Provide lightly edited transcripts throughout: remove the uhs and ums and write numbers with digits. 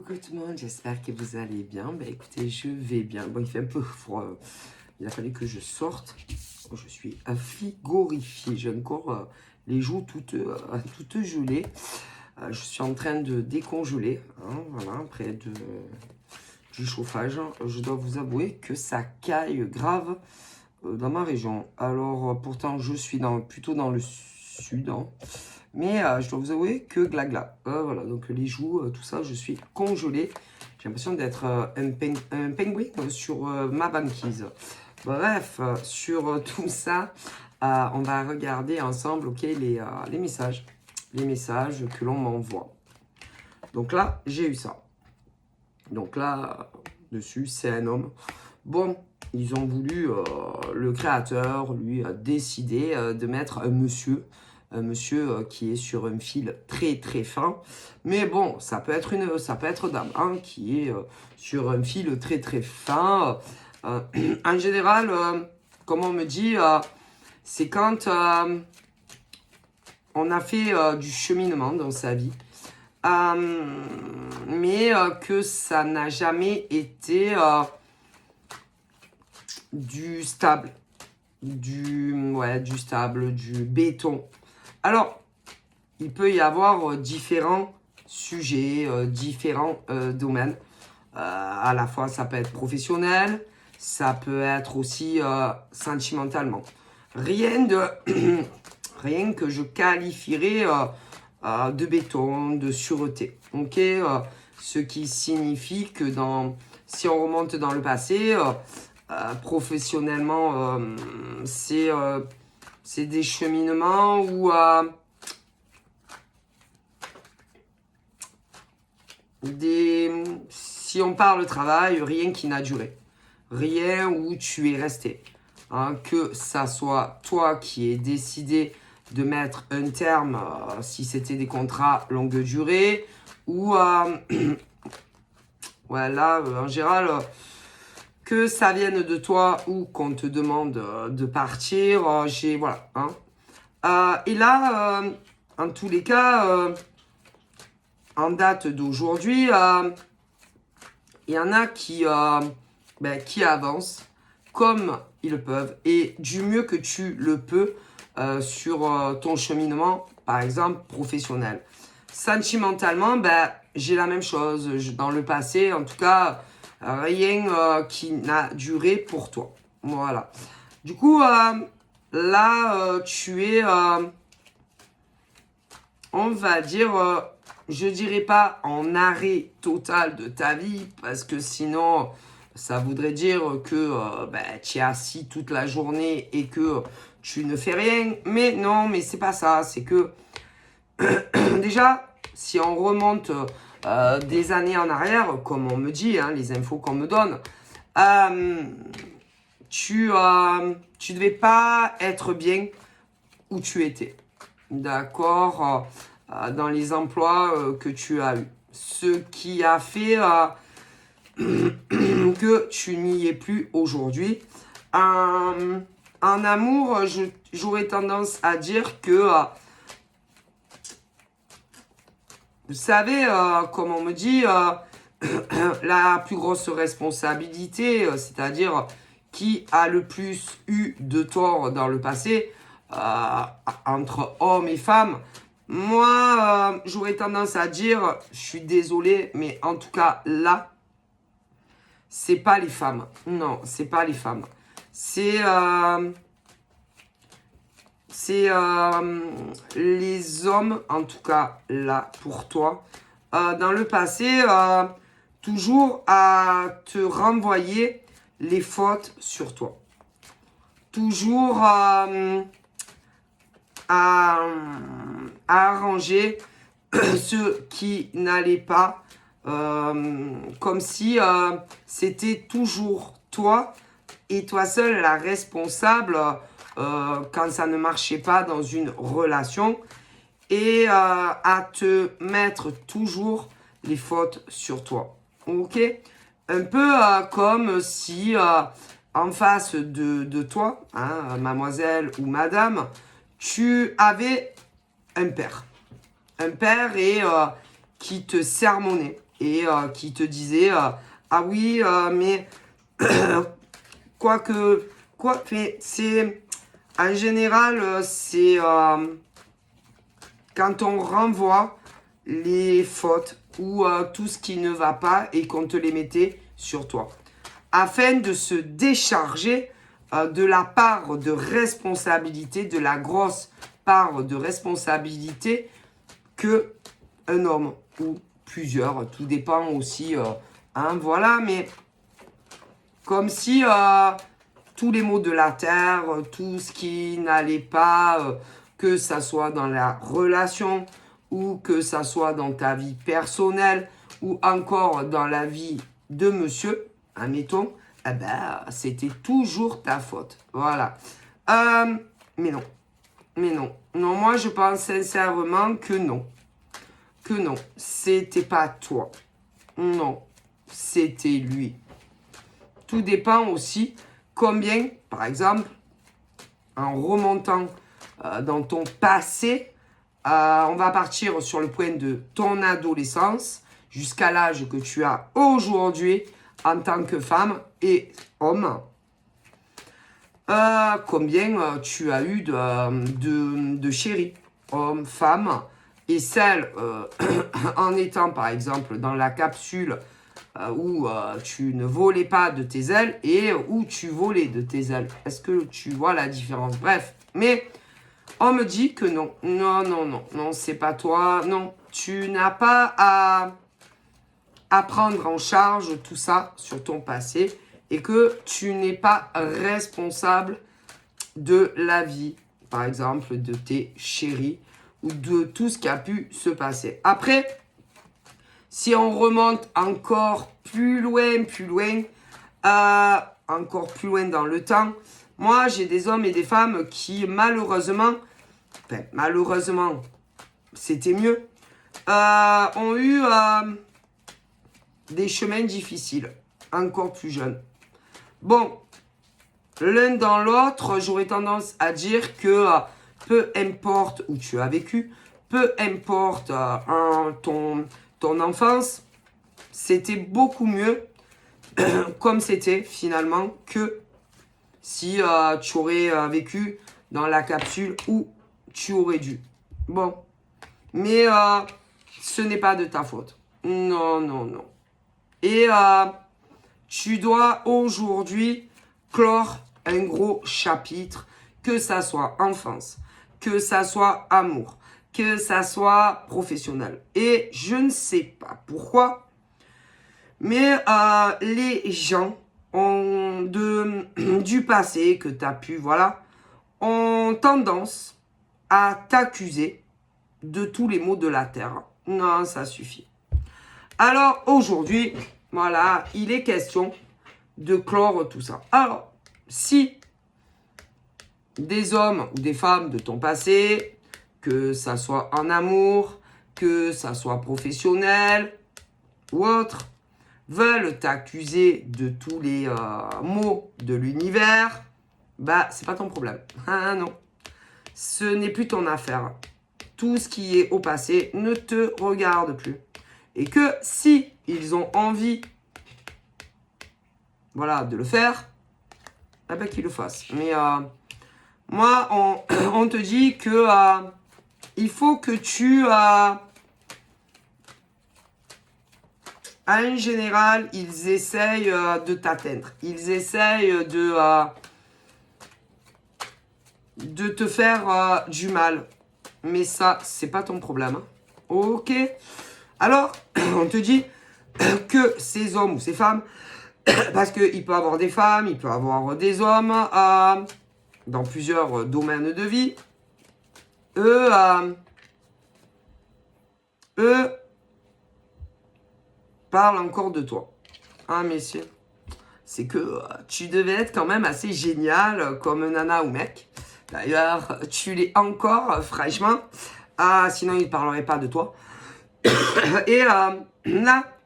Coucou tout le monde, j'espère que vous allez bien. Écoutez, je vais bien. Bon, il fait un peu froid. Il a fallu que je sorte. Je suis frigorifiée. J'ai encore les joues toutes gelées. Je suis en train de décongeler. Voilà, après du chauffage. Je dois vous avouer que ça caille grave dans ma région. Alors, pourtant, je suis plutôt dans le sud. Mais je dois vous avouer que glagla. Voilà, donc les joues, tout ça, je suis congelé. J'ai l'impression d'être un pingouin sur ma banquise. Bref, sur tout ça, on va regarder ensemble les messages. Les messages que l'on m'envoie. Donc là, j'ai eu ça. Donc là, dessus, c'est un homme. Bon, ils ont voulu, le créateur, lui, décider de mettre un monsieur qui est sur un fil très très fin. Mais bon, ça peut être dame qui est sur un fil très très fin. En général, comme on me dit, c'est quand on a fait du cheminement dans sa vie. Mais que ça n'a jamais été du stable, du stable, du béton. Alors, il peut y avoir différents sujets, différents domaines. À la fois, ça peut être professionnel, ça peut être aussi sentimentalement. Rien que je qualifierais de béton, de sûreté. Ok, ce qui signifie que si on remonte dans le passé, professionnellement, c'est des cheminements où si on parle travail, rien qui n'a duré. Rien où tu es resté. Que ça soit toi qui aies décidé de mettre un terme, si c'était des contrats longue durée, ou voilà, en général, que ça vienne de toi ou qu'on te demande de partir, voilà. Et là, en tous les cas, en date d'aujourd'hui, il y en a qui avancent comme ils le peuvent et du mieux que tu le peux sur ton cheminement, par exemple, professionnel. Sentimentalement, j'ai la même chose. Dans le passé, en tout cas, rien qui n'a duré pour toi. Voilà. Du coup, là, tu es, on va dire, je dirais pas en arrêt total de ta vie, parce que sinon, ça voudrait dire que tu es assis toute la journée et que tu ne fais rien. Mais non, mais c'est pas ça. C'est que déjà, si on remonte des années en arrière, comme on me dit, les infos qu'on me donne, tu devais pas être bien où tu étais. D'accord, dans les emplois que tu as eu. Ce qui a fait que tu n'y es plus aujourd'hui. En amour, j'aurais tendance à dire que, vous savez, comme on me dit, la plus grosse responsabilité, c'est-à-dire qui a le plus eu de tort dans le passé, entre hommes et femmes, moi, j'aurais tendance à dire, je suis désolé, mais en tout cas, là, c'est pas les femmes. Non, c'est pas les femmes. C'est les hommes, en tout cas, là, pour toi. Dans le passé, toujours à te renvoyer les fautes sur toi. Toujours à arranger ce qui n'allait pas, comme si c'était toujours toi et toi seul la responsable quand ça ne marchait pas dans une relation, et à te mettre toujours les fautes sur toi. Ok? Un peu comme si en face de toi, mademoiselle ou madame, tu avais un père. Un père qui te sermonnait, et qui te disait ah oui, mais c'est en général, c'est quand on renvoie les fautes ou tout ce qui ne va pas et qu'on te les mettait sur toi, afin de se décharger de la part de responsabilité, de la grosse part de responsabilité que un homme ou plusieurs, tout dépend aussi, voilà, mais comme si tous les maux de la terre, tout ce qui n'allait pas, que ça soit dans la relation ou que ça soit dans ta vie personnelle ou encore dans la vie de monsieur, admettons, eh ben, c'était toujours ta faute. Voilà. Mais non. Mais non. Non, moi, je pense sincèrement que non. Que non. C'était pas toi. Non. C'était lui. Tout dépend aussi combien, par exemple, en remontant dans ton passé, on va partir sur le point de ton adolescence jusqu'à l'âge que tu as aujourd'hui en tant que femme et homme. Combien tu as eu de chéris, hommes, femmes, et celles en étant par exemple dans la capsule où tu ne volais pas de tes ailes et où tu volais de tes ailes. Est-ce que tu vois la différence? Bref, mais on me dit que non. Non, non, non, non, c'est pas toi. Non, tu n'as pas à prendre en charge tout ça sur ton passé et que tu n'es pas responsable de la vie, par exemple, de tes chéris ou de tout ce qui a pu se passer. Après, si on remonte encore plus loin, encore plus loin dans le temps, moi, j'ai des hommes et des femmes qui, malheureusement, c'était mieux, ont eu des chemins difficiles, encore plus jeunes. Bon, l'un dans l'autre, j'aurais tendance à dire que peu importe où tu as vécu, peu importe ton enfance, c'était beaucoup mieux comme c'était finalement que si tu aurais vécu dans la capsule où tu aurais dû. Bon, mais ce n'est pas de ta faute. Non, non, non. Et tu dois aujourd'hui clore un gros chapitre, que ça soit enfance, que ça soit amour, que ça soit professionnel. Et je ne sais pas pourquoi, mais les gens du passé que tu as pu, voilà, ont tendance à t'accuser de tous les maux de la terre. Non, ça suffit. Alors aujourd'hui, voilà, il est question de clore tout ça. Alors, si des hommes ou des femmes de ton passé, que ça soit en amour, que ça soit professionnel ou autre, veulent t'accuser de tous les maux de l'univers, bah, c'est pas ton problème. Ah non, ce n'est plus ton affaire. Tout ce qui est au passé ne te regarde plus. Et que si ils ont envie, voilà, de le faire, eh ben qu'ils le fassent. Mais moi, on te dit que il faut que tu en général, ils essayent de t'atteindre. Ils essayent de te faire du mal. Mais ça, c'est pas ton problème. Hein. Ok. Alors, on te dit que ces hommes ou ces femmes, parce qu'il peut y avoir des femmes, il peut y avoir des hommes dans plusieurs domaines de vie, eux parlent encore de toi. Ah, messieurs, c'est que tu devais être quand même assez génial comme nana ou mec. D'ailleurs, tu l'es encore, fraîchement. Sinon, ils ne parleraient pas de toi. Et là,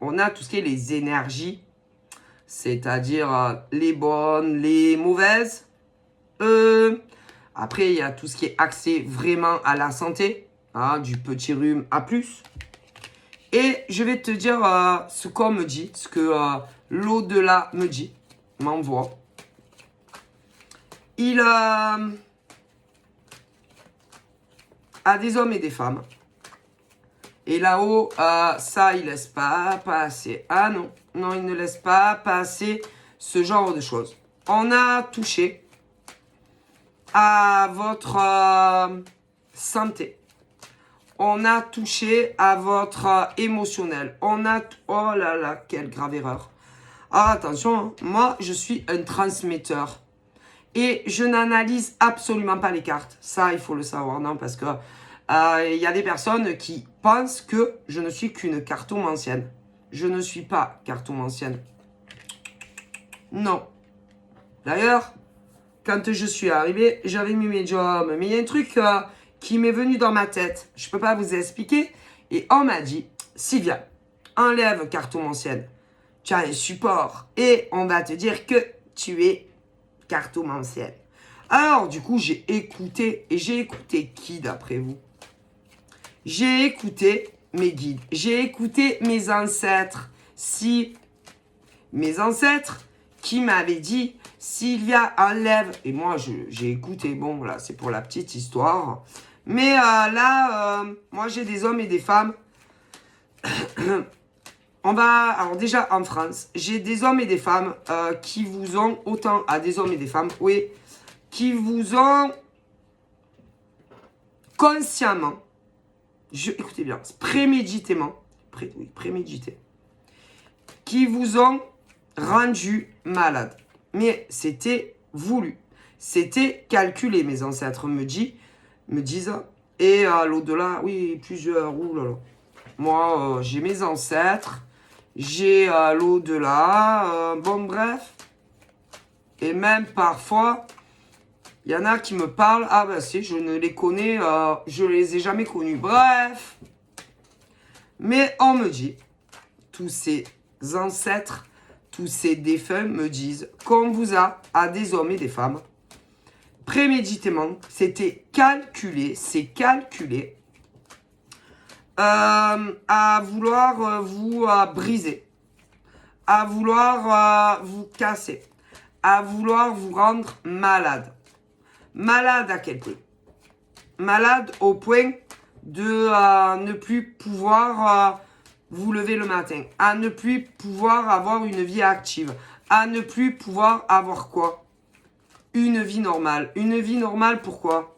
on a tout ce qui est les énergies, c'est-à-dire les bonnes, les mauvaises. Après, il y a tout ce qui est axé vraiment à la santé, du petit rhume à plus. Et je vais te dire ce qu'on me dit, ce que l'au-delà me dit, m'envoie. Il a des hommes et des femmes. Et là-haut, ça, il laisse pas passer. Ah non, non, il ne laisse pas passer ce genre de choses. On a touché à votre santé. On a touché à votre émotionnel. On a... Oh là là, quelle grave erreur. Alors attention, hein, moi, je suis un transmetteur. Et je n'analyse absolument pas les cartes. Ça, il faut le savoir, non? Parce que y a des personnes qui pensent que je ne suis qu'une cartomancienne. Je ne suis pas cartomancienne. Non. D'ailleurs, quand je suis arrivé, j'avais mis mes jobs. Mais il y a un truc qui m'est venu dans ma tête. Je ne peux pas vous expliquer. Et on m'a dit, Sylvia, enlève cartomancienne. Tu as un support. Et on va te dire que tu es cartomancienne. Alors, du coup, j'ai écouté. Et j'ai écouté qui d'après vous? J'ai écouté mes guides. J'ai écouté mes ancêtres. Si mes ancêtres qui m'avaient dit, Sylvia, enlève. Et moi, j'ai écouté. Bon, là, c'est pour la petite histoire. Mais moi, j'ai des hommes et des femmes. Alors déjà, en France, j'ai des hommes et des femmes qui vous ont, autant à des hommes et des femmes, oui, qui vous ont consciemment, écoutez bien, préméditément, prémédité, qui vous ont rendu malade. Mais c'était voulu. C'était calculé, mes ancêtres me disent. Et à l'au-delà, oui, plusieurs, oulala. Moi, j'ai mes ancêtres, j'ai l'au-delà, bon bref. Et même parfois, il y en a qui me parlent, ah ben si, je ne les connais, je les ai jamais connus. Bref. Mais on me dit, tous ces ancêtres, tous ces défunts me disent qu'on vous a, à des hommes et des femmes, préméditément, c'était calculé, c'est calculé, à vouloir vous briser, à vouloir vous casser, à vouloir vous rendre malade. Malade à quel point? Malade au point de ne plus pouvoir vous lever le matin, à ne plus pouvoir avoir une vie active, à ne plus pouvoir avoir quoi? Une vie normale. Une vie normale, pourquoi?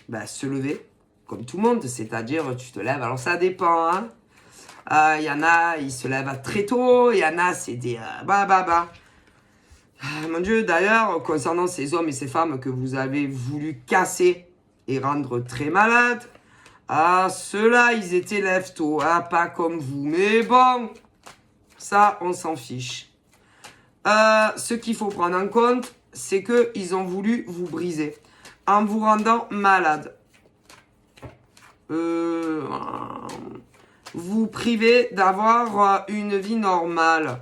Ben, se lever, comme tout le monde, c'est-à-dire tu te lèves. Alors ça dépend, hein. Y en a, ils se lèvent très tôt, il y en a, c'est des mon Dieu, d'ailleurs, concernant ces hommes et ces femmes que vous avez voulu casser et rendre très malades, ceux-là, ils étaient lève-tôt, hein, pas comme vous. Mais bon, ça, on s'en fiche. Ce qu'il faut prendre en compte, c'est qu'ils ont voulu vous briser en vous rendant malade. Vous priver d'avoir une vie normale.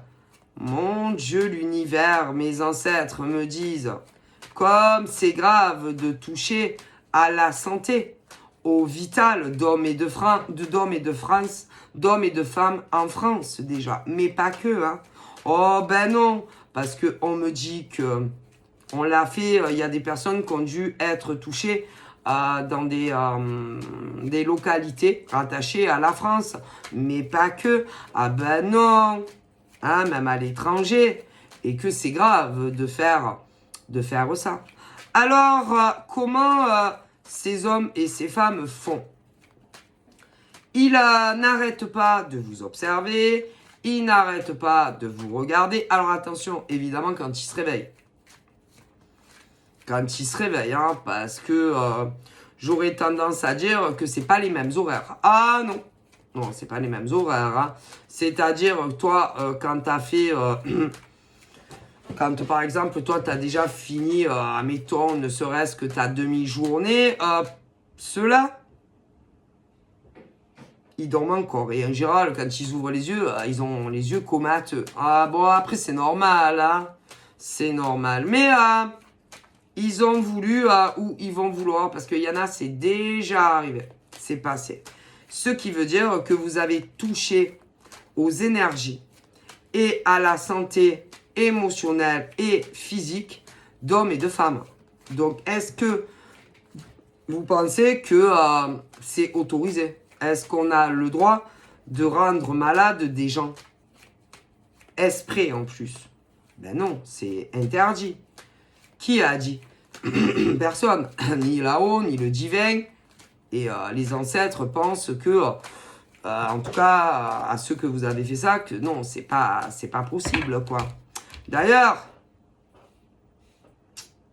Mon Dieu, l'univers, mes ancêtres me disent, comme c'est grave de toucher à la santé, au vital d'hommes et de femmes en France déjà, mais pas que, hein. Oh ben non, parce que on me dit que on l'a fait, il y a des personnes qui ont dû être touchées dans des localités rattachées à la France, mais pas que. Ah ben non, hein, même à l'étranger, et que c'est grave de faire ça. Alors, comment ces hommes et ces femmes font? Ils n'arrêtent pas de vous observer, ils n'arrêtent pas de vous regarder. Alors attention, évidemment, quand ils se réveillent. Quand ils se réveillent, hein, parce que j'aurais tendance à dire que c'est pas les mêmes horaires. Ah non, non, c'est pas les mêmes horaires. Hein. C'est-à-dire, toi, quand tu as fait... quand, par exemple, toi, tu as déjà fini, admettons, ne serait-ce que ta demi-journée, ceux-là, ils dorment encore. Et en général, quand ils ouvrent les yeux, ils ont les yeux comateux. Ah bon, après, c'est normal, hein. C'est normal. Mais ils ont voulu, ou ils vont vouloir, parce qu'il y en a, c'est déjà arrivé. C'est passé. Ce qui veut dire que vous avez touché aux énergies et à la santé émotionnelle et physique d'hommes et de femmes. Donc, est-ce que vous pensez que c'est autorisé? Est-ce qu'on a le droit de rendre malade des gens? Esprit en plus. Ben non, c'est interdit. Qui a dit? Personne. Ni là-haut, ni le divin. Et les ancêtres pensent que, en tout cas, à ceux que vous avez fait ça, que non, c'est pas possible, quoi. D'ailleurs,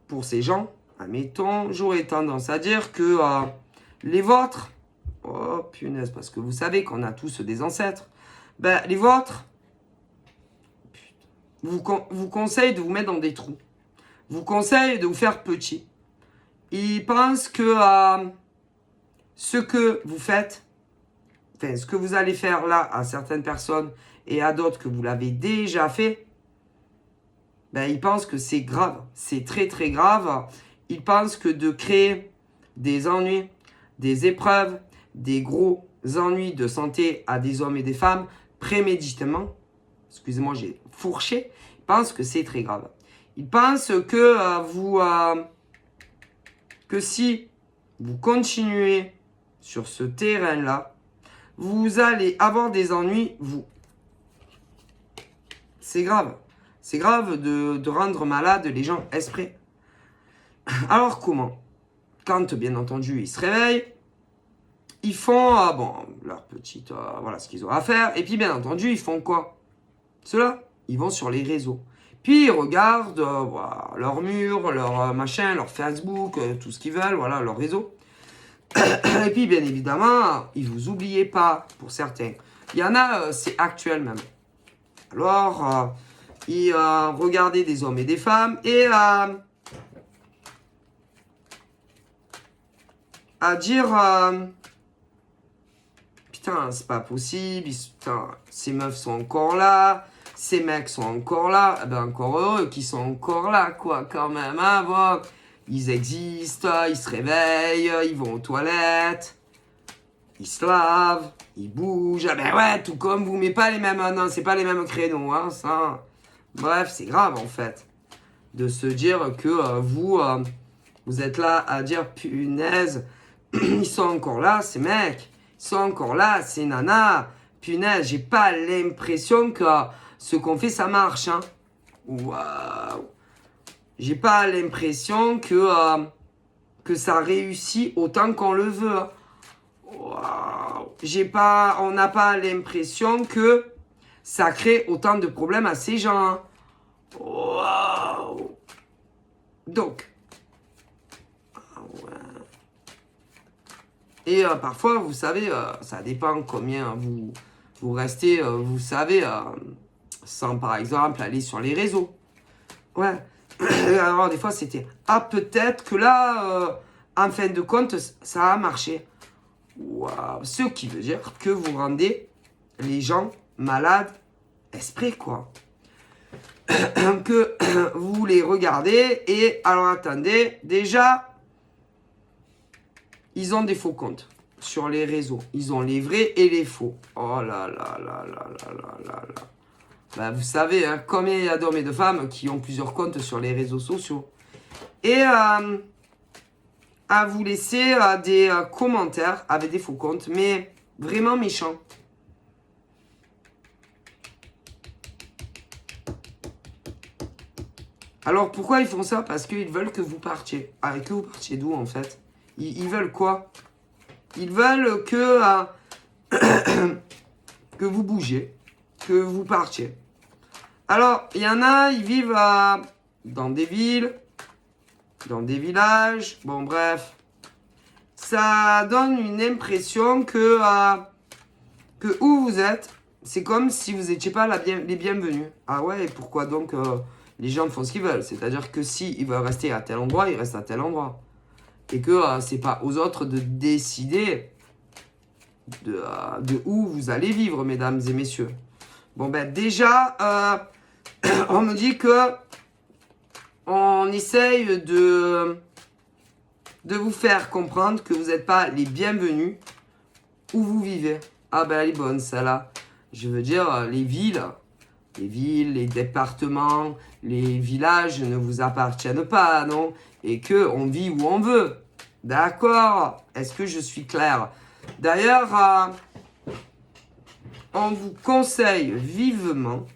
pour ces gens, admettons, j'aurais tendance à dire que les vôtres, oh punaise, parce que vous savez qu'on a tous des ancêtres, ben les vôtres, vous conseillent de vous mettre dans des trous. Vous conseillent de vous faire petit. Ils pensent que ce que vous faites, enfin, ce que vous allez faire là à certaines personnes et à d'autres que vous l'avez déjà fait, ben, ils pensent que c'est grave. C'est très très grave. Ils pensent que de créer des ennuis, des épreuves, des gros ennuis de santé à des hommes et des femmes préméditement, excusez-moi, j'ai fourché, ils pensent que c'est très grave. Ils pensent que que si vous continuez sur ce terrain-là, vous allez avoir des ennuis, vous. C'est grave. C'est grave de rendre malade les gens esprits. Alors comment? Quand, bien entendu, ils se réveillent, ils font bon, leur petite, voilà ce qu'ils ont à faire. Et puis, bien entendu, ils font quoi? Ceux-là, ils vont sur les réseaux. Puis, ils regardent voilà, leur mur, leur machin, leur Facebook, tout ce qu'ils veulent, voilà, leur réseau. Et puis, bien évidemment, ils vous oubliez pas, pour certains. Il y en a, c'est actuel même. Alors, ils regardaient des hommes et des femmes et à dire putain, c'est pas possible, putain, ces meufs sont encore là, ces mecs sont encore là, eh ben encore heureux qu'ils sont encore là, quoi, quand même, hein, bon. Ils existent, ils se réveillent, ils vont aux toilettes, ils se lavent, ils bougent, ah ben ouais, tout comme vous, mais pas les mêmes, non, c'est pas les mêmes créneaux, hein, ça. Bref, c'est grave, en fait, de se dire que vous êtes là à dire, punaise, ils sont encore là, ces mecs, ils sont encore là, ces nanas, punaise, j'ai pas l'impression que ce qu'on fait, ça marche, hein. Waouh. J'ai pas l'impression que ça réussit autant qu'on le veut. Waouh. On n'a pas l'impression que ça crée autant de problèmes à ces gens. Hein. Waouh. Donc. Ouais. Et parfois, vous savez, ça dépend combien vous restez, vous savez, sans par exemple aller sur les réseaux. Ouais. Alors des fois c'était peut-être que là en fin de compte ça a marché. Waouh, ce qui veut dire que vous rendez les gens malades esprit quoi. Que vous les regardez et alors attendez, déjà ils ont des faux comptes sur les réseaux, ils ont les vrais et les faux. Oh là là là là là là là là. Ben, vous savez hein, combien il y a d'hommes et de femmes qui ont plusieurs comptes sur les réseaux sociaux. Et à vous laisser des commentaires avec des faux comptes, mais vraiment méchants. Alors pourquoi ils font ça? Parce qu'ils veulent que vous partiez. Que vous partiez d'où en fait? Ils veulent quoi? Ils veulent que vous bougiez, que vous partiez. Alors, il y en a, ils vivent dans des villes, dans des villages, bon bref. Ça donne une impression que où vous êtes, c'est comme si vous n'étiez pas les bienvenus. Ah ouais, et pourquoi donc les gens font ce qu'ils veulent? C'est-à-dire que s'ils veulent rester à tel endroit, ils restent à tel endroit. Et que c'est pas aux autres de décider de où vous allez vivre, mesdames et messieurs. Bon ben déjà... on me dit que on essaye de vous faire comprendre que vous n'êtes pas les bienvenus où vous vivez. Ah ben, elle est bonne, celle-là. Je veux dire, les villes, les départements, les villages ne vous appartiennent pas, non? Et qu'on vit où on veut. D'accord? Est-ce que je suis clair? D'ailleurs, on vous conseille vivement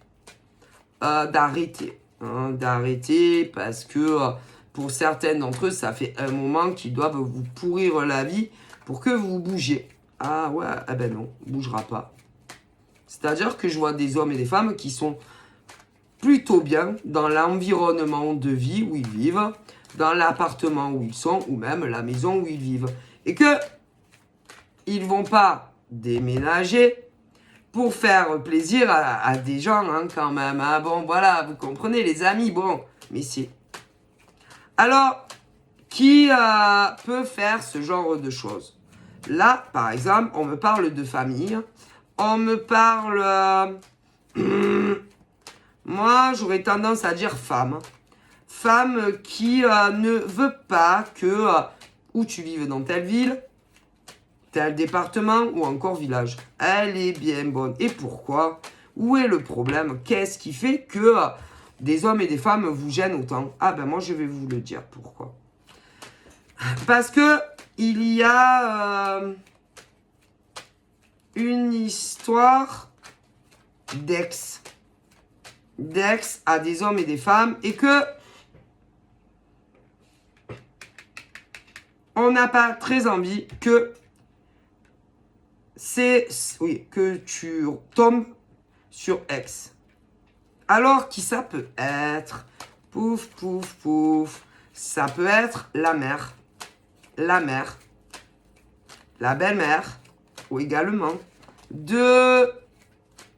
d'arrêter. D'arrêter parce que pour certains d'entre eux, ça fait un moment qu'ils doivent vous pourrir la vie pour que vous bougiez. Ah ouais, eh ben non, on ne bougera pas. C'est-à-dire que je vois des hommes et des femmes qui sont plutôt bien dans l'environnement de vie où ils vivent, dans l'appartement où ils sont, ou même la maison où ils vivent. Et que ils ne vont pas déménager pour faire plaisir à des gens, quand même. Hein. Bon, voilà, vous comprenez, les amis, bon, mais si. Alors, qui peut faire ce genre de choses? Là, par exemple, on me parle de famille. On me parle... moi, j'aurais tendance à dire femme. Femme qui ne veut pas que où tu vives dans telle ville, tel département ou encore village. Elle est bien bonne. Et pourquoi? Où est le problème? Qu'est-ce qui fait que des hommes et des femmes vous gênent autant? Ah ben moi, je vais vous le dire pourquoi. Parce que il y a une histoire d'ex à des hommes et des femmes et que on n'a pas très envie que que tu tombes sur ex. Alors qui ça peut être? Pouf, pouf, pouf. Ça peut être la mère, la belle-mère, ou également de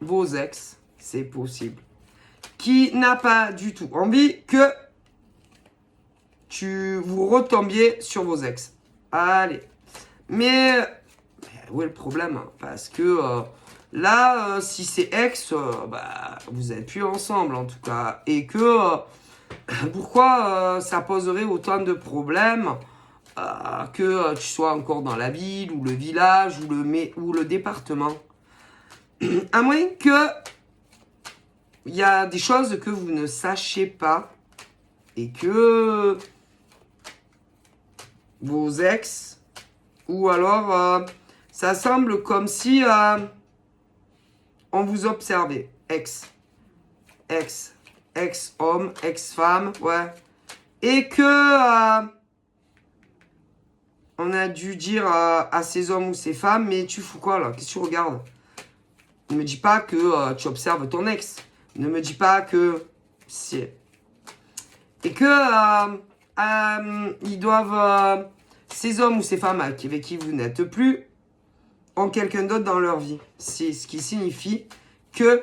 vos ex, c'est possible, qui n'a pas du tout envie que vous retombiez sur vos ex. Allez. Mais où est le problème? Parce que là, si c'est ex, vous n'êtes plus ensemble en tout cas. Et que pourquoi ça poserait autant de problèmes que tu sois encore dans la ville ou le village ou le département? À moins que il y a des choses que vous ne sachiez pas et que vos ex ou alors ça semble comme si on vous observait. Ex-homme, ex-femme, ouais. Et que on a dû dire à ces hommes ou ces femmes, mais tu fous quoi là? Qu'est-ce que tu regardes? Ne me dis pas que tu observes ton ex. Ne me dis pas que c'est... Et que ils doivent... ces hommes ou ces femmes avec qui vous n'êtes plus ont quelqu'un d'autre dans leur vie. C'est ce qui signifie que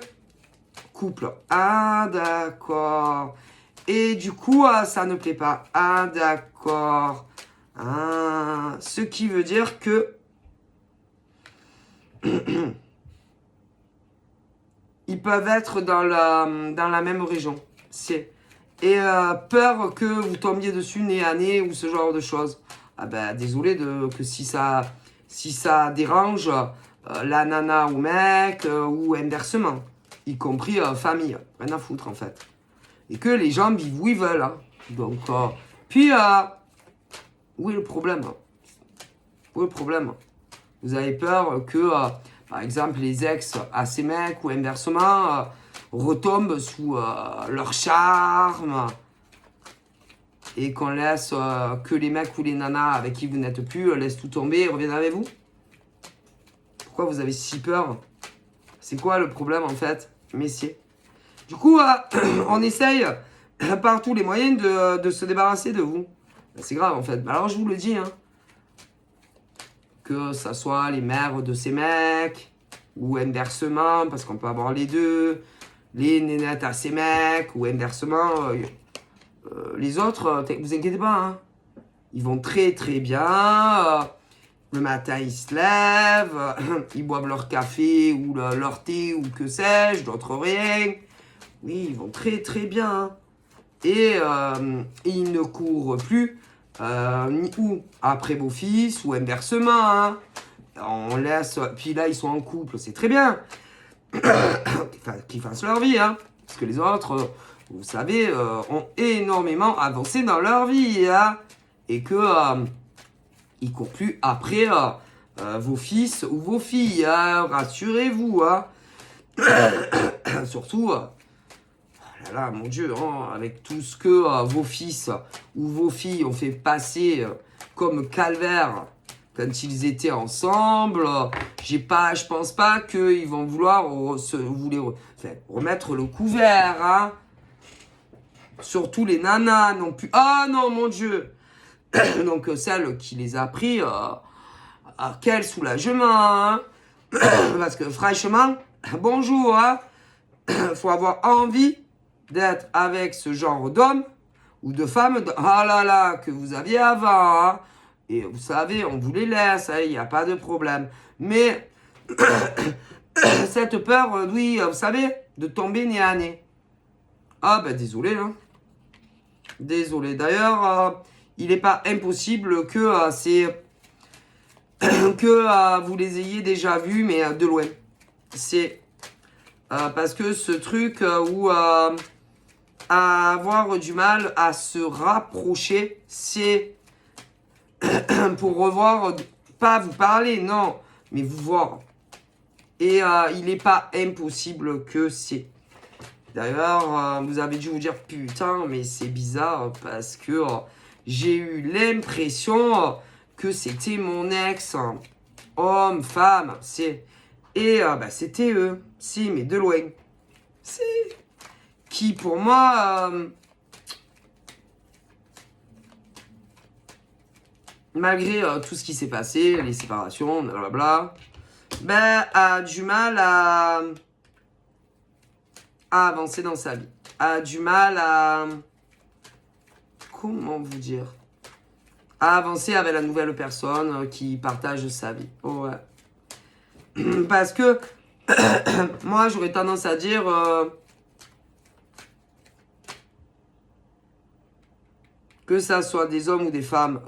couple. Ah, d'accord. Et du coup, ça ne plaît pas. Ah, d'accord. Ah, ce qui veut dire que ils peuvent être dans la même région. Et peur que vous tombiez dessus nez à nez ou ce genre de choses. Ah ben, désolé que si ça dérange la nana ou mec ou inversement, y compris famille, rien à foutre en fait. Et que les gens vivent où ils veulent. Hein. Donc, puis, où est le problème? Où est le problème? Vous avez peur que, par exemple, les ex à ces mecs ou inversement retombent sous leur charme et qu'on laisse que les mecs ou les nanas avec qui vous n'êtes plus laissent tout tomber et reviennent avec vous? Pourquoi vous avez si peur? C'est quoi le problème en fait, messieurs? Du coup, on essaye par tous les moyens de se débarrasser de vous. C'est grave en fait. Alors je vous le dis, hein, que ça soit les mères de ces mecs ou inversement, parce qu'on peut avoir les deux, les nénettes à ces mecs ou inversement. Les autres, vous inquiétez pas, hein, ils vont très très bien. Le matin, ils se lèvent, ils boivent leur café ou leur thé ou que sais-je, d'autres rien. Oui, ils vont très très bien. Hein. Et ils ne courent plus ou après vos fils ou inversement. Hein. on laisse, puis là ils sont en couple, c'est très bien, qu'ils fassent leur vie, hein, parce que les autres, vous savez, ont énormément avancé dans leur vie, hein, et que ils courent plus après vos fils ou vos filles, hein, rassurez-vous, hein. Surtout, oh là là, mon Dieu, hein, avec tout ce que vos fils ou vos filles ont fait passer comme calvaire quand ils étaient ensemble, je pense pas qu'ils vont vouloir remettre le couvert, hein. Surtout les nanas non plus. Ah non, mon Dieu. Donc celle qui les a pris, quel soulagement, hein. Parce que franchement, bonjour, hein. Faut avoir envie d'être avec ce genre d'homme ou de femme, ah là là, que vous aviez avant, hein. Et vous savez, on vous les laisse, il n'y a pas de problème. Mais cette peur, oui, vous savez, de tomber nez à nez. Ah ben désolé, hein. Désolé. D'ailleurs, il n'est pas impossible que vous les ayez déjà vus, mais de loin. C'est parce que ce truc où à avoir du mal à se rapprocher, c'est pour revoir, pas vous parler, non, mais vous voir. Et il n'est pas impossible que c'est. D'ailleurs, vous avez dû vous dire, putain, mais c'est bizarre parce que j'ai eu l'impression que c'était mon ex, homme, femme, c'est... Et c'était eux, si, mais de loin. C'est... Qui, pour moi, malgré tout ce qui s'est passé, les séparations, blablabla, a du mal à avancer dans sa vie. A du mal à... Comment vous dire? À avancer avec la nouvelle personne qui partage sa vie. Oh, ouais. Parce que moi, j'aurais tendance à dire... que ça soit des hommes ou des femmes,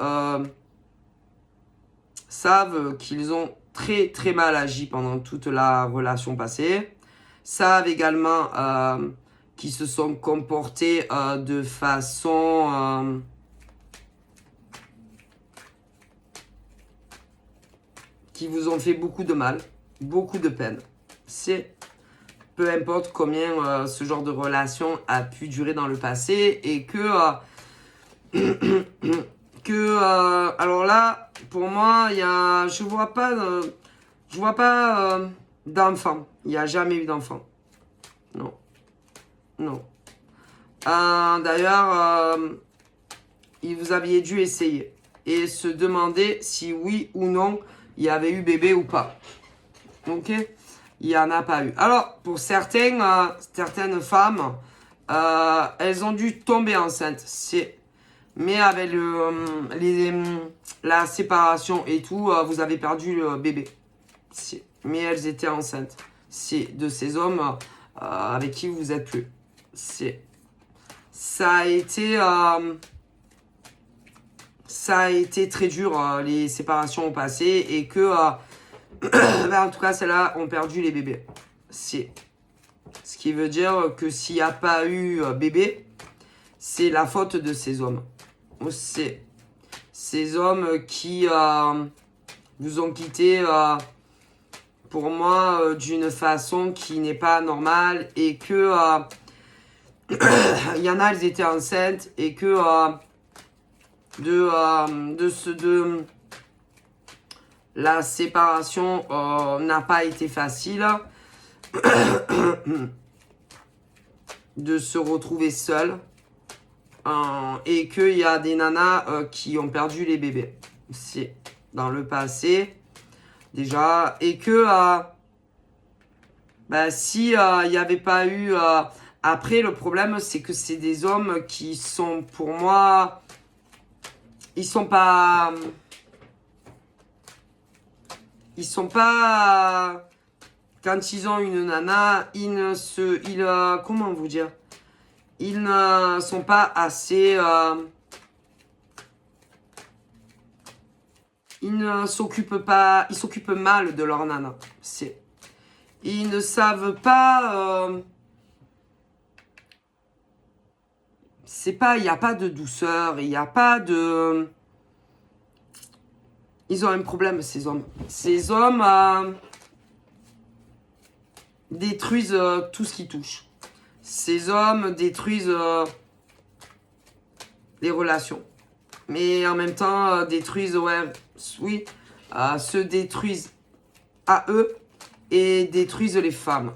savent qu'ils ont très très mal agi pendant toute la relation passée, savent également qu'ils se sont comportés de façon qui vous ont fait beaucoup de mal, beaucoup de peine. C'est peu importe combien ce genre de relation a pu durer dans le passé et que alors là, pour moi, je vois pas d'enfant. Il n'y a jamais eu d'enfant. Non. Non. D'ailleurs, vous aviez dû essayer et se demander si oui ou non il y avait eu bébé ou pas. Ok? Il n'y en a pas eu. Alors, pour certaines femmes, elles ont dû tomber enceintes. Mais avec la séparation et tout, vous avez perdu le bébé. Mais elles étaient enceintes. C'est de ces hommes avec qui vous êtes plus. Ça a été très dur, les séparations au passé, et que, en tout cas, celles-là ont perdu les bébés. Ce qui veut dire que s'il n'y a pas eu bébé, c'est la faute de ces hommes. C'est ces hommes qui vous ont quitté, pour moi, d'une façon qui n'est pas normale, et que il y en a, elles étaient enceintes, et que la séparation n'a pas été facile, de se retrouver seule, et qu'il y a des nanas qui ont perdu les bébés. C'est dans le passé déjà, et que si il n'y avait pas eu après, le problème c'est que c'est des hommes qui sont, pour moi, ils sont pas quand ils ont une nana, comment vous dire, ils ne sont pas assez Ils ne s'occupent pas, ils s'occupent mal de leur nana. Ils ne savent pas... c'est pas, il n'y a pas de douceur, il n'y a pas de... Ils ont un problème, ces hommes. Ces hommes détruisent tout ce qui touche. Ces hommes détruisent les relations. Mais en même temps, détruisent, ouais, oui, se détruisent à eux et détruisent les femmes.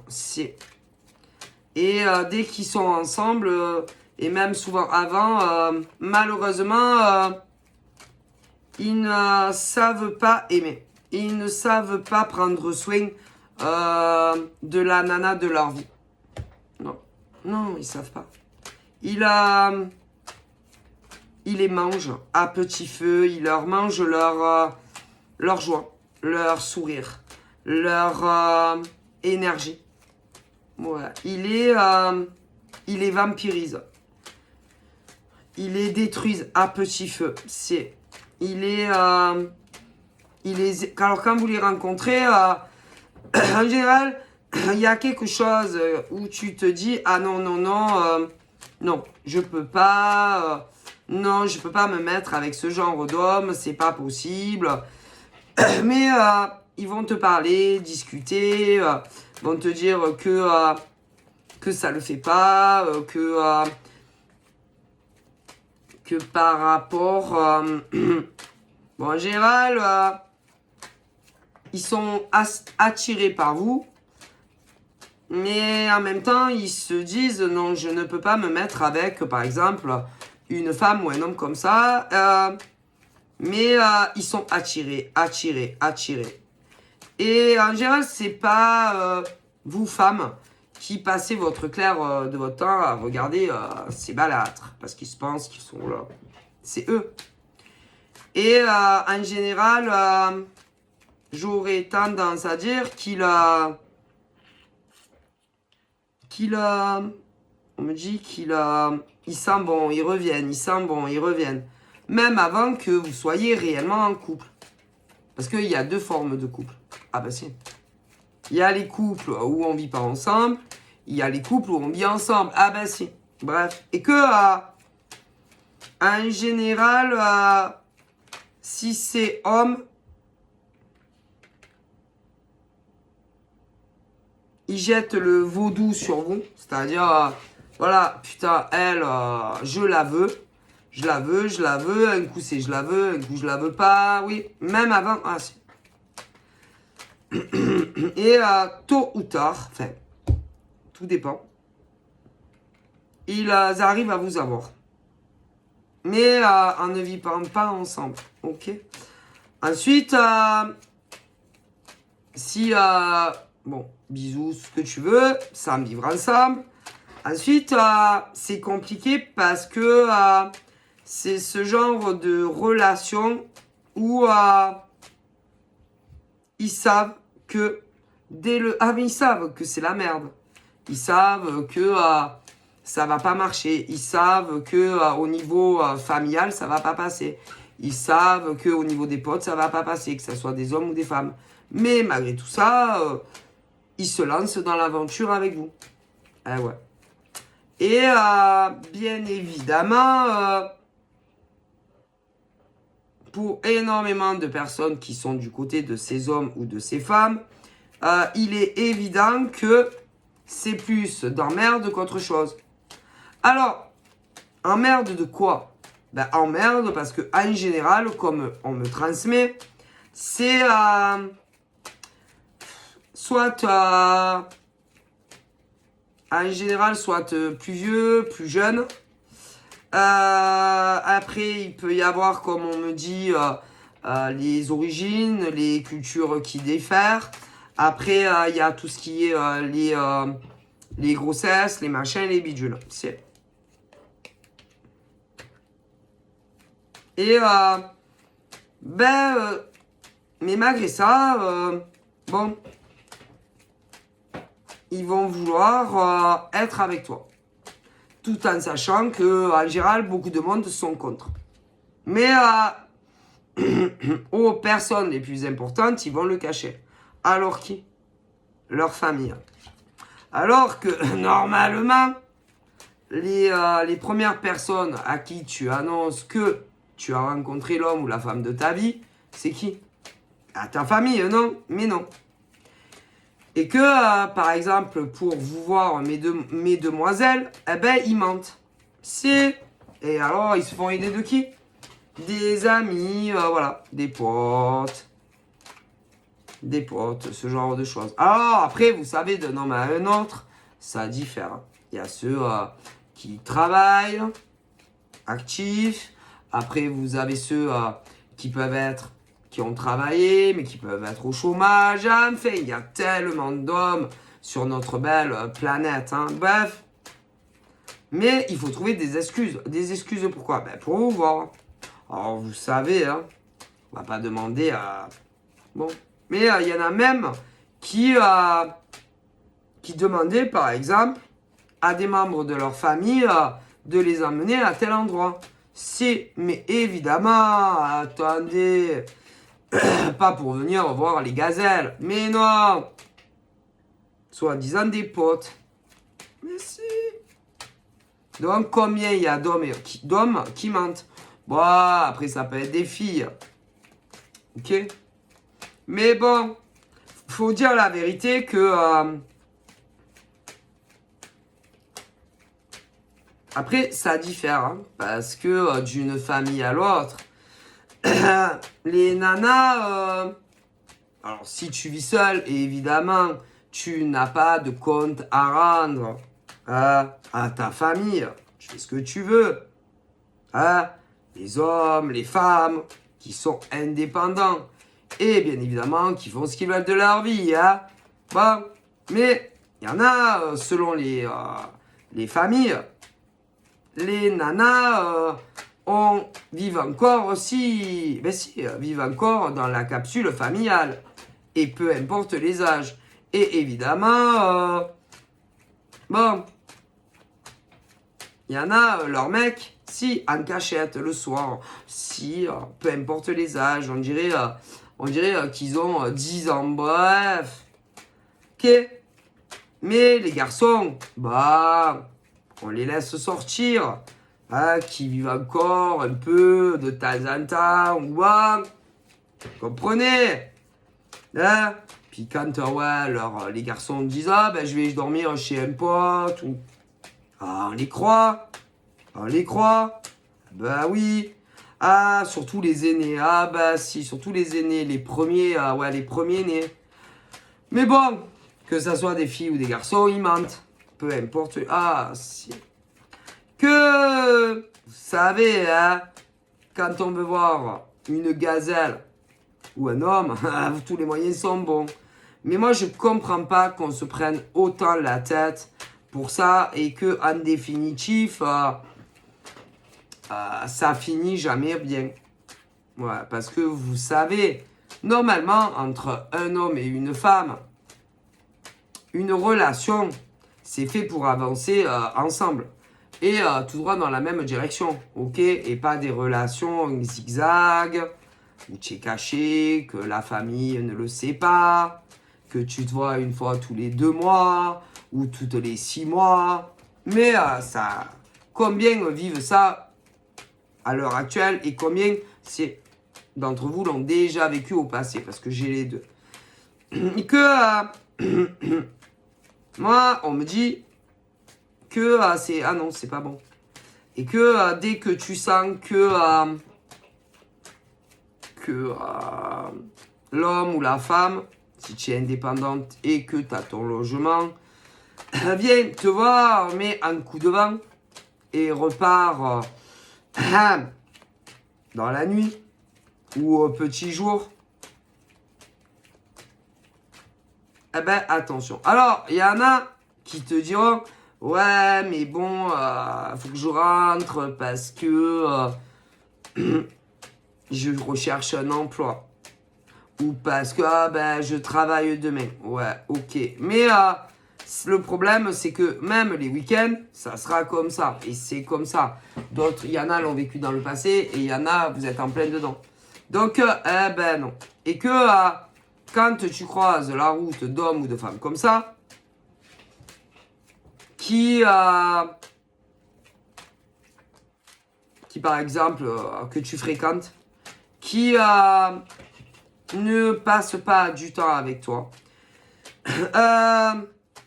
Et dès qu'ils sont ensemble, et même souvent avant, malheureusement, ils ne savent pas aimer. Ils ne savent pas prendre soin de la nana de leur vie. Non, non, ils savent pas. Ils les mangent à petit feu. Ils leur mangent leur joie, leur sourire, leur énergie. Voilà. Il les vampirise. Ils les détruisent à petit feu. Alors quand vous les rencontrez, en général, il y a quelque chose où tu te dis, ah non, non, non, non, je peux pas, non, je peux pas me mettre avec ce genre d'homme, c'est pas possible. Mais ils vont te parler, discuter, vont te dire que ça le fait pas, que par rapport... bon, en général, ils sont attirés par vous, mais en même temps, ils se disent, non, je ne peux pas me mettre avec, par exemple, une femme ou un homme comme ça, mais ils sont attirés. Et en général, c'est pas vous, femmes, qui passez votre clair de votre temps à regarder ces balâtres, parce qu'ils se pensent qu'ils sont là. C'est eux. Et en général, j'aurais tendance à dire on me dit ils sentent bon, ils reviennent, ils sentent bon, ils reviennent. Même avant que vous soyez réellement en couple. Parce qu'il y a deux formes de couple. Ah bah si. Il y a les couples où on vit pas ensemble. Il y a les couples où on vit ensemble. Ah bah si. Bref. Et que, en général, si c'est homme, il jette le vaudou sur vous. C'est-à-dire, voilà, putain, elle, je la veux. Je la veux. Un coup, c'est je la veux. Un coup, je la veux pas. Oui, même avant. Ah si. Et tôt ou tard, enfin, tout dépend, ils arrivent à vous avoir. Mais en ne vivant pas ensemble. Ok. Ensuite, si, bon, bisous, ce que tu veux, ça me vivre ensemble. Ensuite, c'est compliqué parce que c'est ce genre de relation où ils savent que mais ils savent que c'est la merde. Ils savent que ça va pas marcher. Ils savent que au niveau familial, ça va pas passer. Ils savent que au niveau des potes, ça va pas passer, que ce soit des hommes ou des femmes. Mais malgré tout ça, ils se lancent dans l'aventure avec vous. Ah ouais. Et bien évidemment, pour énormément de personnes qui sont du côté de ces hommes ou de ces femmes, il est évident que c'est plus d'emmerde qu'autre chose. Alors, emmerde de quoi? Ben, emmerde parce que en général, comme on me transmet, c'est soit en général, soit plus vieux, plus jeune. Après, il peut y avoir, comme on me dit, les origines, les cultures qui diffèrent. Après, il y a tout ce qui est les grossesses, les machins, les bidules. Et, mais malgré ça, bon, ils vont vouloir être avec toi. Tout en sachant que, en général, beaucoup de monde sont contre. Mais aux personnes les plus importantes, ils vont le cacher. Alors qui? Leur famille. Alors que, normalement, les premières personnes à qui tu annonces que tu as rencontré l'homme ou la femme de ta vie, c'est qui? À ta famille, non? Mais non. Et que, par exemple, pour vous voir mes demoiselles, eh ben, ils mentent. Et alors, ils se font aider de qui? Des amis, voilà, des potes, ce genre de choses. Alors, après, vous savez, d'un homme à un autre, ça diffère. Il y a ceux qui travaillent, actifs. Après, vous avez ceux qui ont travaillé, mais qui peuvent être au chômage. Enfin, il y a tellement d'hommes sur notre belle planète. Hein. Bref. Mais il faut trouver des excuses. Des excuses pourquoi? Ben, pour vous voir. Alors, vous savez, hein, on va pas demander à... Bon. Mais il y en a même qui demandaient, par exemple, à des membres de leur famille de les emmener à tel endroit. Mais évidemment, attendez, pas pour venir voir les gazelles, mais non, soi-disant des potes. Mais si. Donc, combien il y a d'hommes qui mentent? Bon, après, ça peut être des filles. Ok? Mais bon, faut dire la vérité que... après, ça diffère, hein, parce que d'une famille à l'autre, les nanas... alors, si tu vis seul, et évidemment, tu n'as pas de compte à rendre à ta famille, tu fais ce que tu veux. Hein, les hommes, les femmes qui sont indépendants et bien évidemment qui font ce qu'ils veulent de leur vie. Hein. Bon, mais il y en a, selon les familles, les nanas vivent encore aussi, vivent encore dans la capsule familiale et peu importe les âges. Et évidemment, bon, il y en a, leurs mecs, si, en cachette, le soir, si, peu importe les âges, on dirait qu'ils ont 10 ans, bref. Ok. Mais les garçons, bah, on les laisse sortir, hein, qui vivent encore un peu de temps en temps, ouais, comprenez, hein. Puis quand, ouais, les garçons disent, ah, ben, je vais dormir chez un pote, ou... Ah, on les croit. On les croit. Bah oui. Ah, surtout les aînés. Ah bah si, surtout les aînés, les premiers, ouais, les premiers nés. Mais bon, que ça soit des filles ou des garçons, ils mentent. Peu importe. Ah, si. Que, vous savez, hein, quand on veut voir une gazelle ou un homme, tous les moyens sont bons. Mais moi, je comprends pas qu'on se prenne autant la tête pour ça et que, en définitif, ça finit jamais bien. Ouais, parce que vous savez, normalement, entre un homme et une femme, une relation, c'est fait pour avancer ensemble. Et tout droit dans la même direction, ok? Et pas des relations zigzag, où tu es caché, que la famille ne le sait pas, que tu te vois une fois tous les 2 mois, ou toutes les 6 mois. Mais ça, combien vivent ça à l'heure actuelle et combien d'entre vous l'ont déjà vécu au passé? Parce que j'ai les deux. Et que moi, on me dit que c'est... Ah non, c'est pas bon. Et que dès que tu sens que l'homme ou la femme, si tu es indépendante et que tu as ton logement, viens te voir, met un coup de vent et repart dans la nuit ou au petit jour. Eh ben, attention. Alors, il y en a qui te diront, ouais, mais bon, faut que je rentre parce que je recherche un emploi. Ou parce que ben, je travaille demain. Ouais, ok. Mais le problème, c'est que même les week-ends, ça sera comme ça. Et c'est comme ça. D'autres, il y en a l'ont vécu dans le passé et il y en a, vous êtes en plein dedans. Donc, eh ben non. Et que quand tu croises la route d'hommes ou de femmes comme ça, qui par exemple, que tu fréquentes, qui ne passe pas du temps avec toi,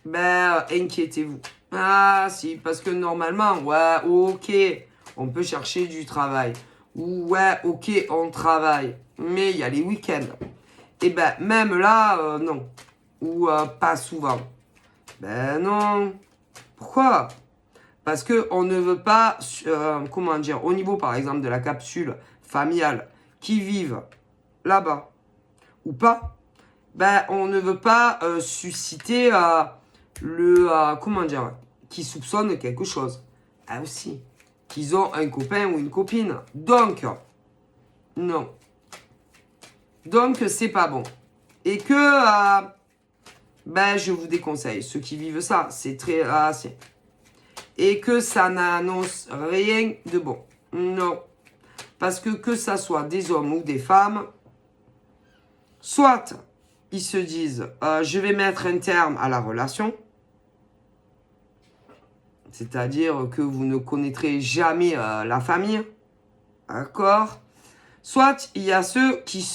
ben, inquiétez-vous. Ah, si, parce que normalement, ouais, ok, on peut chercher du travail. Ou ouais, ok, on travaille. Mais il y a les week-ends. Et ben, même là, non. Ou pas souvent. Ben non. Pourquoi? Parce que on ne veut pas, comment dire, au niveau par exemple de la capsule familiale, qui vivent là-bas ou pas, ben on ne veut pas susciter comment dire, qui soupçonne quelque chose. Ah aussi, qu'ils ont un copain ou une copine. Donc, non. Donc, c'est pas bon. Et que, ben je vous déconseille, ceux qui vivent ça, c'est très... et que ça n'annonce rien de bon. Non. Parce que ça soit des hommes ou des femmes, soit ils se disent je vais mettre un terme à la relation, c'est-à-dire que vous ne connaîtrez jamais la famille, d'accord? Soit il y a ceux qui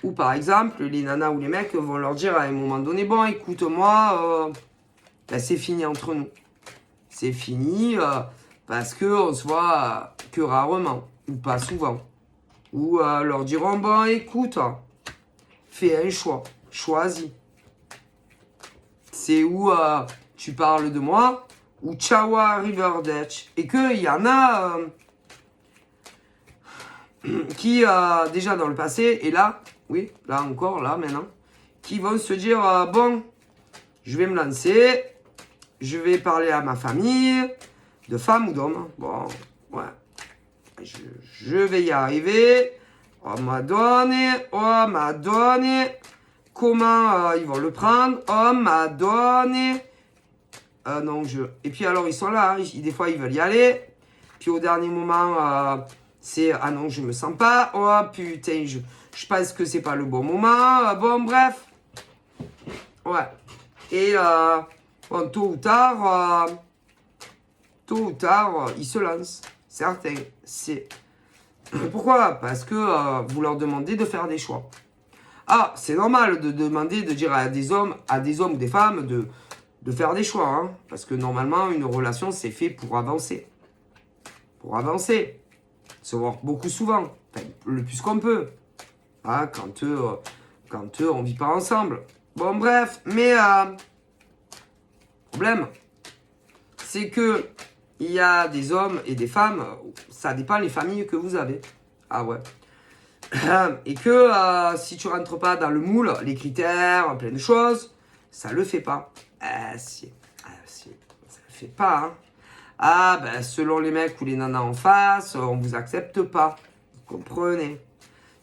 ou par exemple, les nanas ou les mecs vont leur dire à un moment donné, bon écoute-moi, ben, c'est fini entre nous. C'est fini parce qu'on se voit que rarement, ou pas souvent. Ou leur diront, bon écoute, fais un choix, choisis. C'est où tu parles de moi, ou Chawa Riverdetch. Et qu'il y en a qui, déjà dans le passé, et là, oui, là encore, là maintenant, qui vont se dire, bon, je vais me lancer, je vais parler à ma famille, de femmes ou d'hommes. Bon, ouais. Je vais y arriver. On m'a donné. Comment ils vont le prendre? On m'a donné. Non, Et puis alors, ils sont là. Des fois, ils veulent y aller. Puis au dernier moment, c'est ah non, je me sens pas. Oh putain, je pense que c'est pas le bon moment. Bon, bref. Ouais. Et bon, tôt ou tard, ils se lancent. Certains. Pourquoi? Parce que vous leur demandez de faire des choix. Ah, c'est normal de demander, de dire à des hommes ou des femmes de faire des choix. Hein, parce que normalement, une relation, c'est fait pour avancer. Pour avancer. Se voir beaucoup souvent. Enfin, le plus qu'on peut. Hein, quand on vit pas ensemble. Bon, bref. Mais, problème, c'est que il y a des hommes et des femmes, ça dépend les familles que vous avez. Ah ouais. Et que si tu rentres pas dans le moule, les critères, plein de choses, ça le fait pas. Si. Ça le fait pas. Hein. Ah ben selon les mecs ou les nanas en face, on vous accepte pas. Vous comprenez.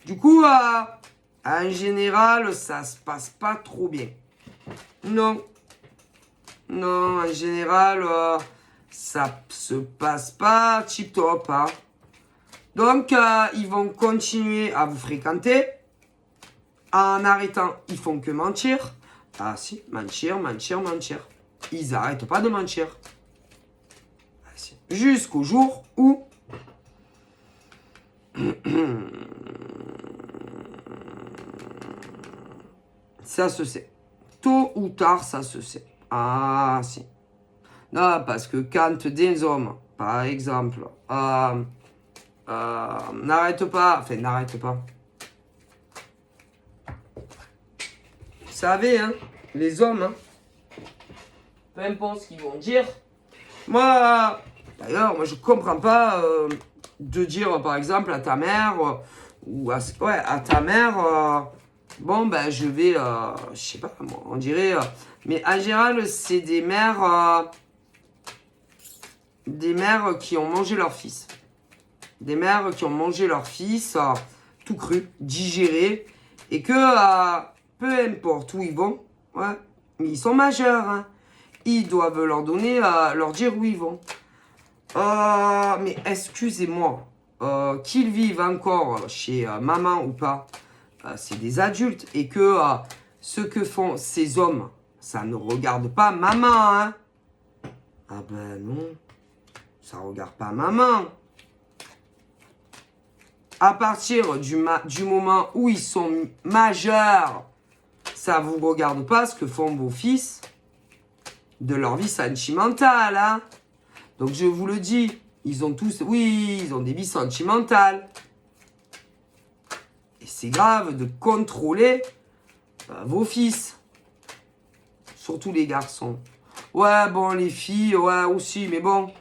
Du coup, en général, ça se passe pas trop bien. Non. Non, en général, ça se passe pas tip top. Hein. Donc, ils vont continuer à vous fréquenter. En arrêtant, ils font que mentir. Ah si, mentir. Ils n'arrêtent pas de mentir. Ah, si. Jusqu'au jour où... ça se sait. Tôt ou tard, ça se sait. Ah si. Non, parce que quand des hommes, par exemple, n'arrête pas. Vous savez, hein, les hommes, hein, peu importe ce qu'ils vont dire. Moi, d'ailleurs, je comprends pas de dire, par exemple, à ta mère, ou à ta mère, bon, ben, je vais, je sais pas, on dirait, mais en général, c'est des mères qui ont mangé leur fils. Des mères qui ont mangé leur fils tout cru, digéré, et que peu importe où ils vont, ouais, mais ils sont majeurs, hein, ils doivent leur donner, leur dire où ils vont. Mais excusez-moi, qu'ils vivent encore chez maman ou pas, c'est des adultes. Et que ce que font ces hommes, ça ne regarde pas maman, hein. Ah ben non, ça regarde pas maman. À partir du moment où ils sont majeurs, ça vous regarde pas ce que font vos fils de leur vie sentimentale, hein. Donc je vous le dis, ils ont tous, oui, ils ont des vies sentimentales. Et c'est grave de contrôler vos fils. Surtout les garçons. Ouais, bon, les filles, ouais, aussi, mais bon.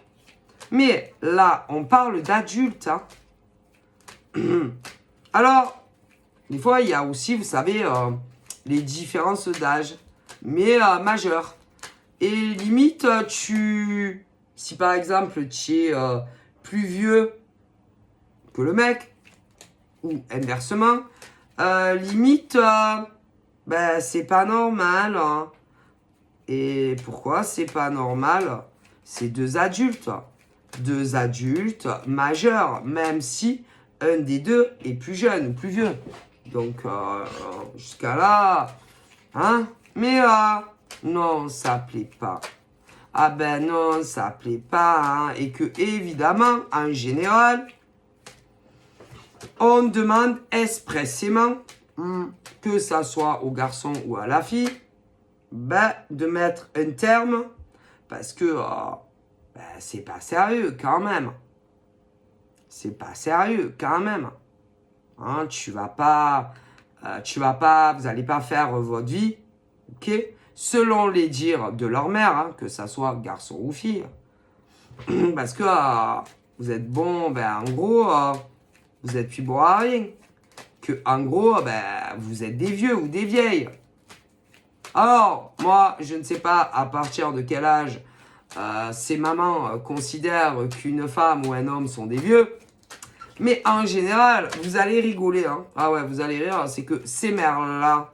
Mais là, on parle d'adultes, hein. Alors, des fois, il y a aussi, vous savez, les différences d'âge, mais majeures. Et limite, si par exemple, tu es plus vieux que le mec, ou inversement, limite, ben, c'est pas normal, hein. Et pourquoi c'est pas normal? C'est deux adultes majeurs, même si un des deux est plus jeune ou plus vieux. Donc, jusqu'à là, hein? Mais non, ça plaît pas. Ah ben non, ça plaît pas, hein? Et que, évidemment, en général, on demande expressément, que ça soit au garçon ou à la fille, ben, de mettre un terme, parce que ben, c'est pas sérieux quand même. C'est pas sérieux quand même. Hein, vous allez pas faire votre vie, ok, selon les dires de leur mère, hein, que ça soit garçon ou fille. Parce que vous êtes bon, ben en gros, vous êtes plus bon à rien. Que en gros, ben, vous êtes des vieux ou des vieilles. Alors, moi, je ne sais pas à partir de quel âge ces mamans considèrent qu'une femme ou un homme sont des vieux. Mais en général, vous allez rigoler, hein. Ah ouais, vous allez rire, c'est que ces mères-là,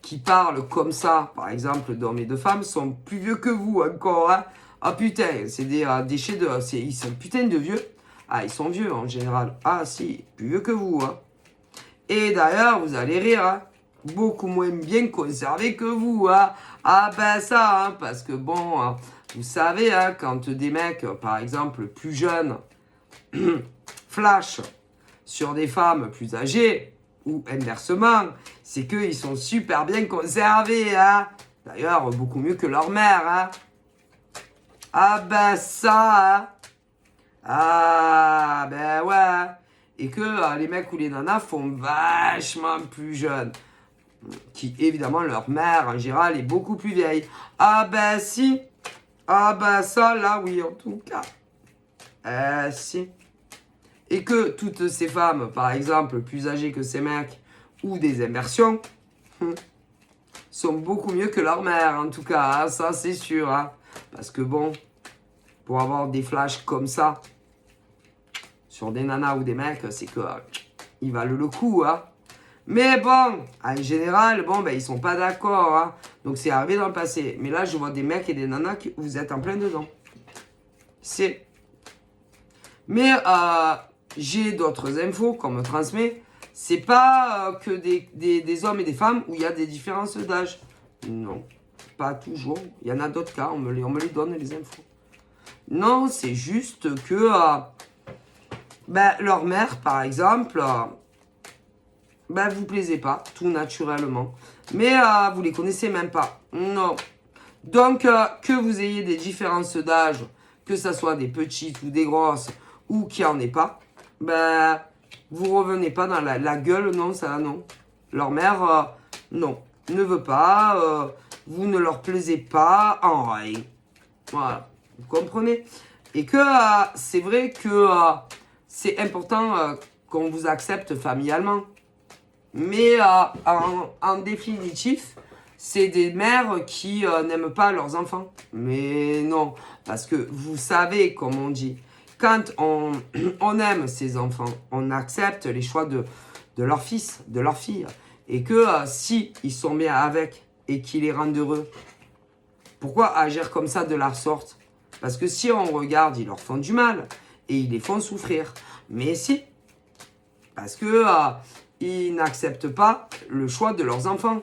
qui parlent comme ça, par exemple, d'hommes et de femmes, sont plus vieux que vous encore, hein. Ah putain, c'est des déchets de... Ils sont putain de vieux. Ah, ils sont vieux en général. Ah si, plus vieux que vous, hein. Et d'ailleurs, vous allez rire, hein. Beaucoup moins bien conservés que vous, hein. Ah ben ça, hein, parce que bon, hein, vous savez, hein, quand des mecs, par exemple, plus jeunes, flash sur des femmes plus âgées, ou inversement, c'est qu'ils sont super bien conservés, hein. D'ailleurs, beaucoup mieux que leur mère, hein. Ah ben ça, hein. Ah ben ouais. Et que les mecs ou les nanas font vachement plus jeunes. Qui, évidemment, leur mère, en général, est beaucoup plus vieille. Ah ben si. Ah ben ça, là, oui, en tout cas. Si. Et que toutes ces femmes, par exemple, plus âgées que ces mecs, ou des inversions, sont beaucoup mieux que leur mère, en tout cas, hein, ça c'est sûr. Hein. Parce que bon, pour avoir des flashs comme ça, sur des nanas ou des mecs, c'est que ils valent le coup. Hein. Mais bon, en général, bon, ben, ils sont pas d'accord. Hein. Donc c'est arrivé dans le passé. Mais là, je vois des mecs et des nanas qui vous êtes en plein dedans. C'est... Mais j'ai d'autres infos qu'on me transmet. C'est pas que des hommes et des femmes où il y a des différences d'âge. Non, pas toujours. Il y en a d'autres cas, on me les donne les infos. Non, c'est juste que ben, leur mère, par exemple, ben, vous plaisez pas, tout naturellement. Mais vous les connaissez même pas. Non. Donc, que vous ayez des différences d'âge, que ce soit des petites ou des grosses, ou qu'il n'y en ait pas, ben, vous revenez pas dans la gueule, non, ça, non. Leur mère, non, ne veut pas, vous ne leur plaisez pas en rien. Voilà, vous comprenez? Et que c'est vrai que c'est important qu'on vous accepte familialement. Mais en définitif, c'est des mères qui n'aiment pas leurs enfants. Mais non, parce que vous savez, comme on dit, quand on aime ses enfants, on accepte les choix de leur fils, de leur fille. Et que si ils sont bien avec et qu'ils les rendent heureux, pourquoi agir comme ça de la sorte? Parce que si on regarde, ils leur font du mal. et ils les font souffrir. Mais si, parce que ils n'acceptent pas le choix de leurs enfants.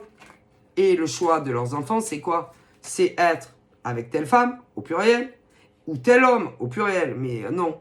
Et le choix de leurs enfants, c'est quoi? C'est être avec telle femme, au pluriel, ou tel homme, au pluriel. Mais non,